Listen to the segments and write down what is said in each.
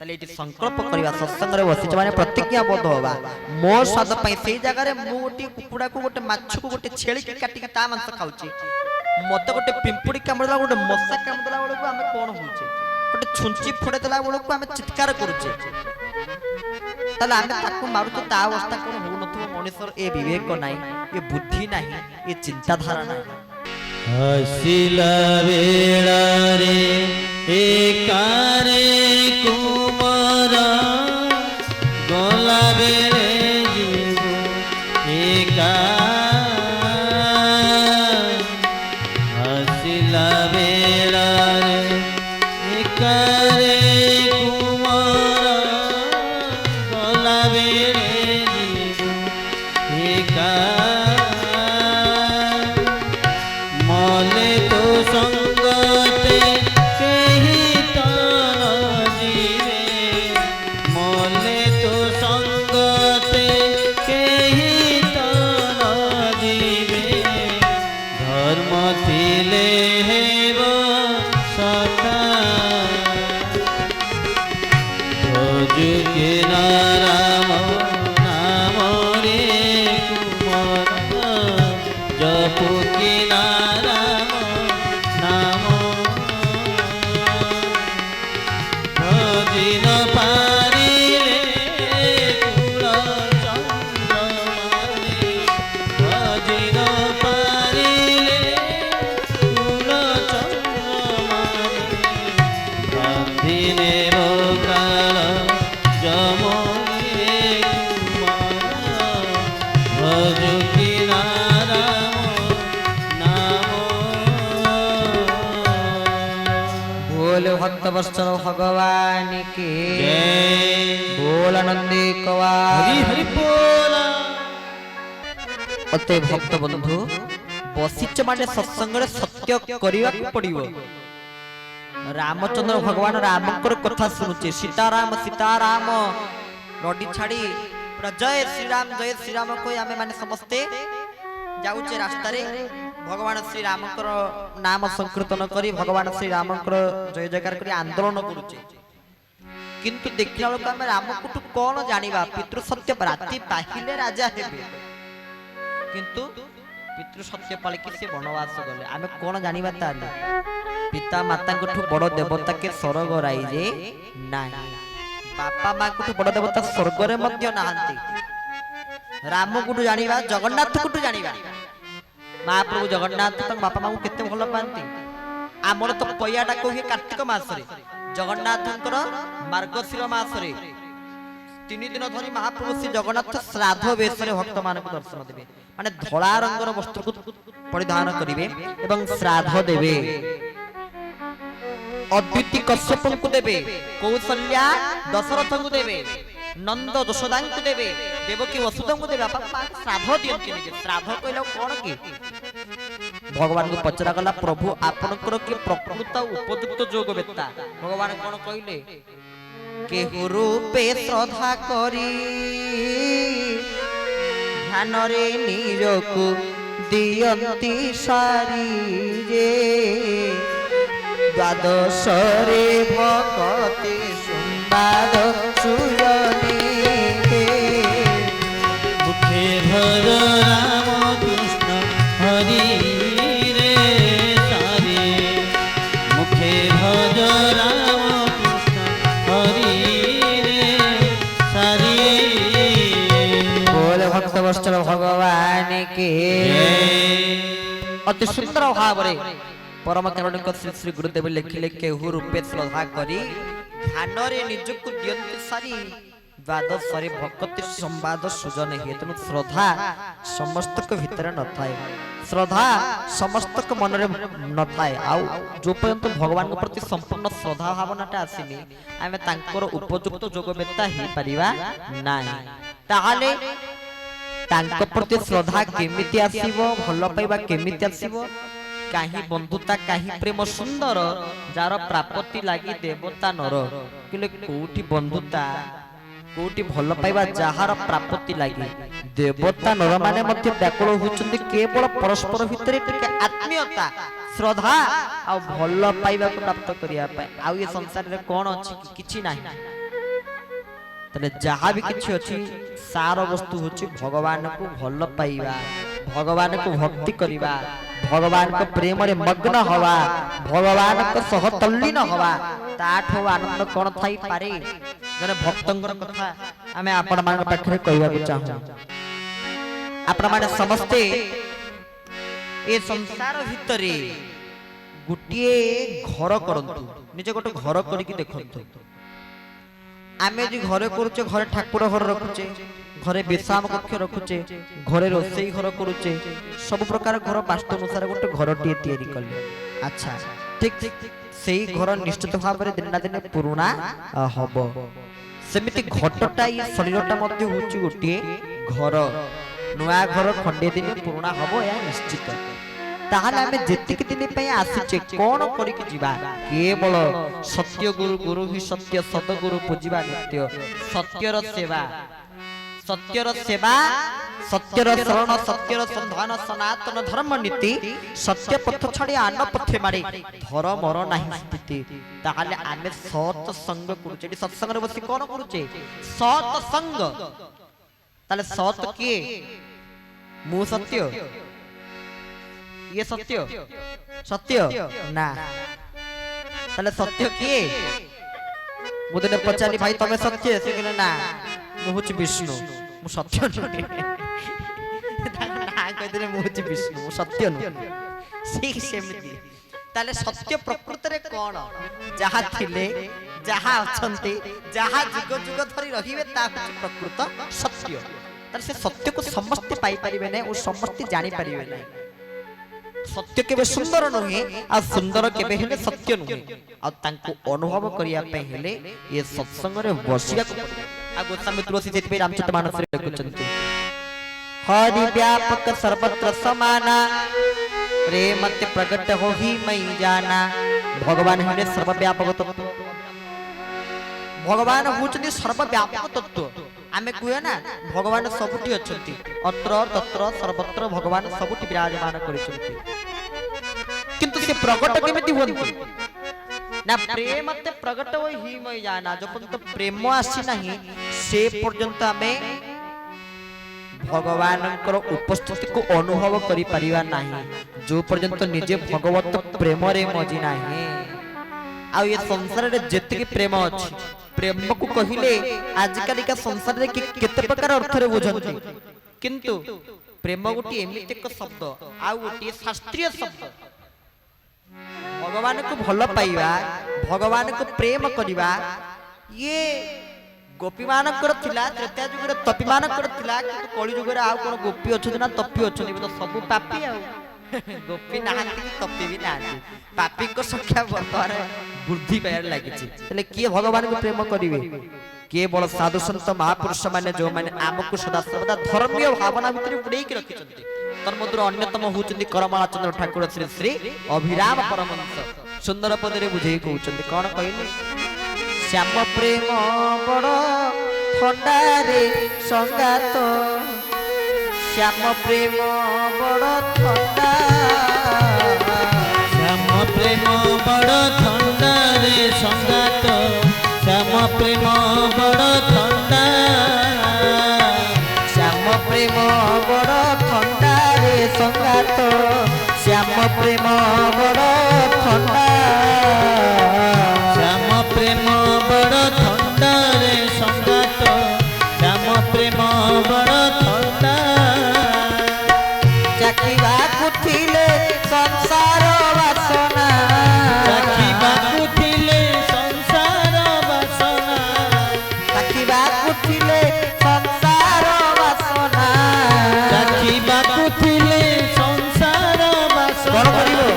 ताले एटी संकल्प करबा सत्संग रे बसिच माने प्रतिज्ञाबद्ध होबा मो स्वाद पई सेई जगह रे मु गोटी कुकुडा को गोटे माछ को गोटे छेली के काटी के ता मांस खाउची मते गोटे पिंपुड़ी कामड़ला गोटे मशा कामड़ला बेलको आमे कोन होउचे गोटे छुंची फोड़े देला बेलको आमे चित्कार करूचे ताले आमे ताकू मारू तो ता अवस्था कोन हो नथो मनुष्यर ए विवेक नाही ए बुद्धि नाही ए चिंताधारा नाही हसिला बेला रे एकारे कुमार गला बेले जीव एका हसिला बेला रे एकारे कुमार गला बेले जीव एका मले तो संगते कहीं तान जीवे मले तो संगते कहीं तान जीवे धर्म थिले हेब सखा भोजुके नाम नाम रे कुमार जपुके नाम नाम भजिन पारिले कुल चन्द्रमाले भजिन पारिले कुल चन्द्रमाले बान्धिने काल जमले कुमार भजुकी बोल भक्त वत्सल भगवान के बोल नंदी कवा हरि हरि बोल अते भक्त बंधु बसिच माने सत्संग रे सत्य करिवा पड़िबो रामचंद्र भगवान रामकर कथा सुनुचे सीताराम सीताराम रडी छाड़ी पूरा जय श्री राम कोई आमे माने समस्ते जाउचे रास्ता रे भगवान श्री रामकर नाम संकीर्तन करी भगवान श्री रामकर जय जयकार करी आंदोलन करूचे किंतु देखिला लोक आमे रामकुटु कोन जानिबा पितृ सत्य राति पाहिले राजा हेबे किंतु पितृ सत्य पालिकी से वनवास गले आमे कोन जानिबा ताले पिता माता कोठु बड़ देवता के स्वर्ग राई जे नाही बापा मां कोठु बड़ देवता स्वर्ग रे मध्य नाहंती राम कोठु जानिबा जगन्नाथ कोठु जानिबा महाप्रभु जगन्नाथ तक बापा माँ को केते भल पाती आमर तो पैया डाक हुए कार्तिक मासरे जगन्नाथंकर मार्गशीर मासरे 3 दिन धरी महाप्रभु श्री जगन्नाथ श्राद्ध वेशरे भक्त मान को दर्शन देवे माने धला रंगर वस्त्र को परिधान करिवे एवं श्राद्ध देवे अद्वितीय कश्यप को देवे कौशल्या दशरथ को देवे नंद यशोदा को देवे देवकी वसुदेव को देवे बापा श्राद्ध दियंती निजे श्राद्ध कहला कोन की भगवान को पचरा गला प्रभु आपनकर के प्रकृत उपयुक्त जोग बेता भगवान कोन कहले के रूपे श्रद्धा करी ध्यान रे निजको दियंती सारी रे द्वादश रे भक्ति संवाद सुरने मुखे भज राम कृष्ण हरि रे सारे मुखे भज राम कृष्ण हरि रे सारे बोल भक्त वत्सल भगवान के अति सुंदर भाव रे परम कारुणिक श्री श्री गुरुदेव लिखिले केहू रूपे श्रद्धा करी ध्यान रे निजको दियंती सारी द्वादश रे भक्ति संवाद सुजन हेतु श्रद्धा समस्त को भीतर न थाए श्रद्धा समस्त को मन रे न थाए आउ जो पर्यंत भगवान के प्रति संपूर्ण श्रद्धा भावनाटा आसीनी आमे तांकर उपयुक्त जोगबेता ही परिवा नाही ताहाले तांक प्रति श्रद्धा केमिति आसीबो भलो पाइबा केमिति आसीबो काही बंधुता काही प्रेम सुंदर जार प्राप्ति लागी देवता नर किले कोठी बंधुता कोटी भल पाइबा जहार प्राप्ति लागि देवता नर माने मध्य व्याकुल होचंदी केवल परस्पर भितरे टिके आत्मीयता श्रद्धा आ भल पाइबा को प्राप्त करिया पाए आ ये संसार रे कोन अछि किछि नाही तले जहाँ भी किछि अछि सार वस्तु होछि भगवान को भल पाइबा, भगवान को भक्ति करिबा, भगवान को प्रेम रे मग्न हवा, भगवान को सह तल्लीन हवा, ताठो आनंद कोन थाई पारे। जने भक्तंगर कथा आमे आपण मान पाखरे कहबा को चाहू। आपण माने समस्ते ए संसार भितरे गुटिए घर करंतु, निजे गोटे घर करिकि देखंतु। आमे जे घरे करूचे, घरे ठाकुर घर रखुचे, घरे विश्राम कक्ष रखुचे, घरे रोसई घर करूचे, सब प्रकार घर वास्तु अनुसार गोटे घरटीए तैयारी कले। अच्छा ठीक ठीक सेही घर निश्चित भाव में दिन ना दिन पुराना हबो। सेमिति घटटा ये शरीरटा मध्ये होची गोटे घर, नुआ घर खंडे दिन पुराना हबो या निश्चित। ताहले आमे जेतिक दिन पय आसीचे कोन करि कि जीवा, केवल सत्य गुरु, गुरु ही सत्य, सतगुरु पूजिबा नित्य, सत्यर सेवा, सत्यर सेवा, सत्यर शरण, सत्यर संधान, सनातन धर्म नीति, सत्य पथ छाड़ी आन पथे मारे धर्म मर नाही स्थिति। ताहले आमे सत संग करूचे, सत्संग रे बसी कोन करूचे सत संग। ताले सत किए मु सत्य, ये सत्य सत्य ना। ताले सत्य किए मुदने पचाली भाई तमे सत्य से कहले ना मु होची विष्णु, मु सत्य नुहे ना कह देले मु होची विष्णु, मु सत्य नु। ठीक सेमिति ताले सत्य प्रकृति रे कोन जहा थिले, जहा अछंती, जहा जुग जुग धरि रहिबे ता होची प्रकृत सत्य। ताले से सत्य को समस्त पाई परिबे नै और समस्त जानि परिबे नै। सत्य केबे सुंदर नुहे आ सुंदर केबे हेले सत्य नुहे। आ तांको अनुभव करिया पे हेले ये सत्संग रे बसिया को आ गोस्वामी तुलसी जेति पे रामचरित मानस रे लिखुचंती, हरि व्यापक सर्वत्र समाना, प्रेम ते प्रकट हो ही मई जाना। भगवान हेले सर्वव्यापक तत्व, भगवान होचनी सर्वव्यापक तत्व। आमे कुए ना भगवान सबुटी अछंती, अत्र तत्र सर्वत्र भगवान सबुटी विराजमान करिसंती। किंतु से प्रकट केमिति होंती ना, प्रेम ते प्रकट होई ही मई जाना। जो पर्यंत प्रेम आसी नाही से पर्यंत आमे भगवानकर उपस्थिति को अनुभव करि परिबा नाही, जो पर्यंत निजे भगवत प्रेम रे मजी नाही। आ ये संसार रे जेतिकी प्रेम अछि, प्रेम को कहिले आजकल का संसार रे केते प्रकार अर्थ रे बुझंती, किंतु प्रेम गोटी एमिति एक शब्द आ गोटी शास्त्रीय शब्द। भगवान को भल पाइबा, भगवान को प्रेम करिबा, ये गोपी मानकर थिला, त्रेता जुग रे तपी मानकर थिला, किंतु कली जुग रे आ कोन गोपी अछथि ना तपी अछथि, तो सब पापी आ गोपी नाहांती तपी भी नाहांती। पापी को संख्या वर्तमान वृद्धि पायर लागिछि। तले किए भगवान को प्रेम करिवे, केवल साधु संत महापुरुष माने जो माने आमको सदा सर्वदा धर्मीय भावना भितर बुड़ेई के रखिछन्ति। तन्मध्य अन्यतम होचन्ति करमला चंद्र ठाकुर श्री श्री अभिराम परमहंस। सुंदर पदरे बुझेई कहउछन्ति, कोन कहिले, श्याम प्रेम बड़ ठंडारे संगात, श्याम प्रेम बड़ ठंडा, श्याम प्रेम बड़ ठंडा रे संगात, श्याम प्रेम बड़ ठंडा, श्याम प्रेम बड़ ठंडा रे संगात, श्याम प्रेम बड़ ठंडा, श्याम प्रेम बड़ ठंडा रे संगात, श्याम प्रेम बड़ ठंडा। चाखिबा कुथिले संसार वासना, चाखिबा कुथिले संसार वासना, चाखिबा कुथिले संसार वासना, चाखिबा कुथिले संसार वासना। कौन करिवो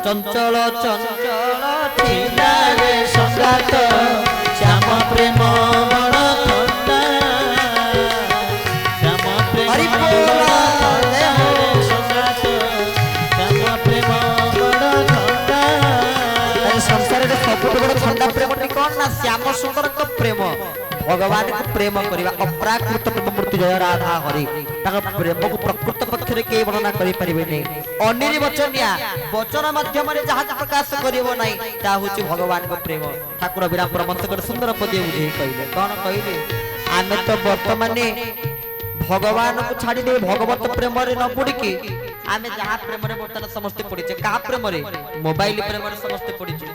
चंचल चंचल थिला रे संगात, श्याम प्रेम बड़ ठंडा, श्याम प्रेम हरि बड़ बोल ठंडा रे संगात, श्याम प्रेम बड़ ठंडा। संसार रे सबुठ बड़ ठंडा प्रेम कौन ना, श्याम सुंदर को प्रेम, भगवान को प्रेम करिबा। अप्राकृत प्रेम मूर्ति जय राधा हरि, ताका प्रेम को प्रकृत पक्षरे के वर्णना करि परिबे नै। अनिरि वचनिया वचन माध्यम रे जहा प्रकाश करिवो नै, ता होछि भगवान को प्रेम। ठाकुर विराम परमहंस सुंदर पदे बुझे कहिले, कोन कहिले, आमे तो वर्तमाने भगवान को छाड़ी दे भगवत प्रेम रे न पड़ी कि आमे जहाँ प्रेम रे वर्तमान समस्त पड़ीचे कहा प्रेम रे मोबाइल प्रेम रे समस्त पड़ीचे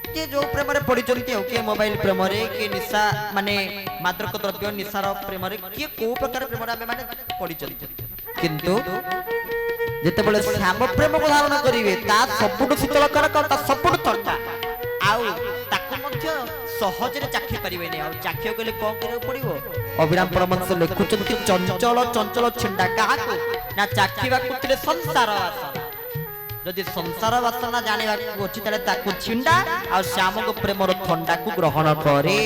के जो प्रेम रे पड़ीचंती हो के मोबाइल प्रेम रे के निशा माने मादक द्रव्य निशार प्रेम रे के को प्रकार प्रेम रे आमे माने पड़ीचंती किंतु जेते बेले श्याम प्रेम को धारण करिवे ता सबुठ शीतलकर ता सबुठ ठंडा आउ ताको मध्य सहज रे चाखी परिबे नै आउ चाखियो गले कोन करे पड़िबो अभिराम परमहंस लेखुचंती चंचल चंचल छिंडा काहाको ना चाखीबा कुतले संसार वासना जदि संसार वासना जानिबा को अछि तले ताको छिंडा आ श्याम को प्रेमर ठंडा को ग्रहण करे।